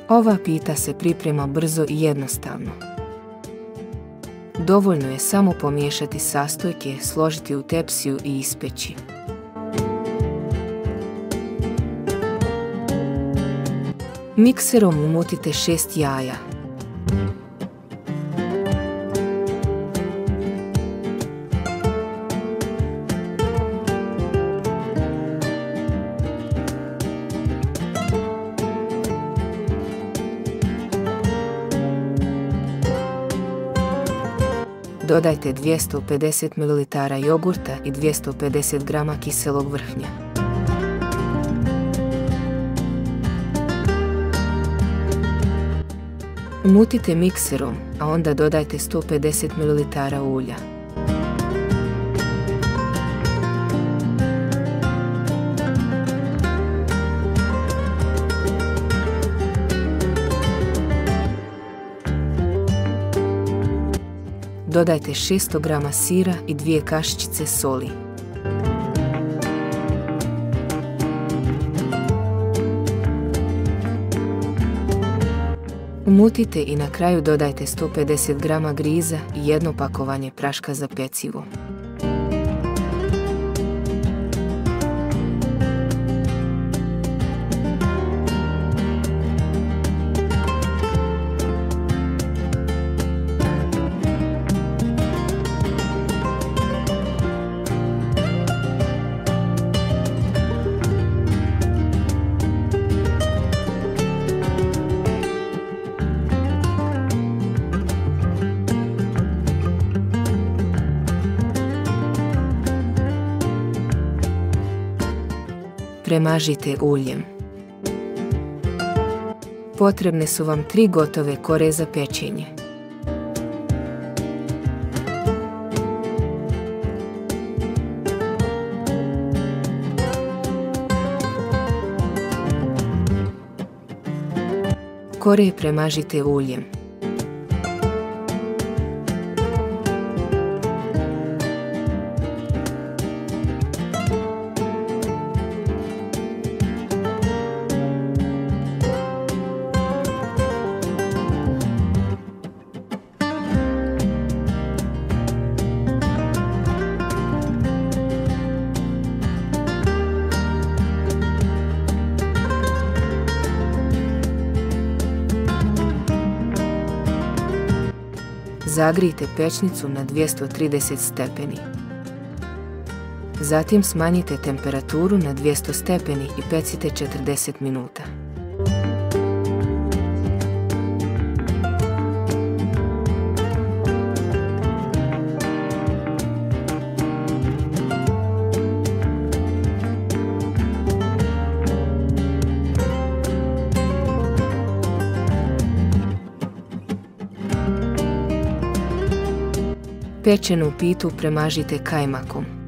Ova pita se priprema brzo i jednostavno. Dovoljno je samo pomiješati sastojke, složiti u tepsiju i ispeći. Mikserom umutite 6 jaja. Dodajte 250 ml jogurta i 250 g kiselog vrhnja. Umutite mikserom, a onda dodajte 150 ml ulja. Dodajte 600 g sira i 2 kašičice soli. Umutite i na kraju dodajte 150 g griza i jedno pakovanje praška za pecivo. Premažite uljem. Potrebne su vam 3 gotove kore za pečenje. Kore premažite uljem. Zagrijte pećnicu na 230 stepeni. Zatim smanjite temperaturu na 200 stepeni i pecite 40 minuta. Pečenu pitu premažite kajmakom.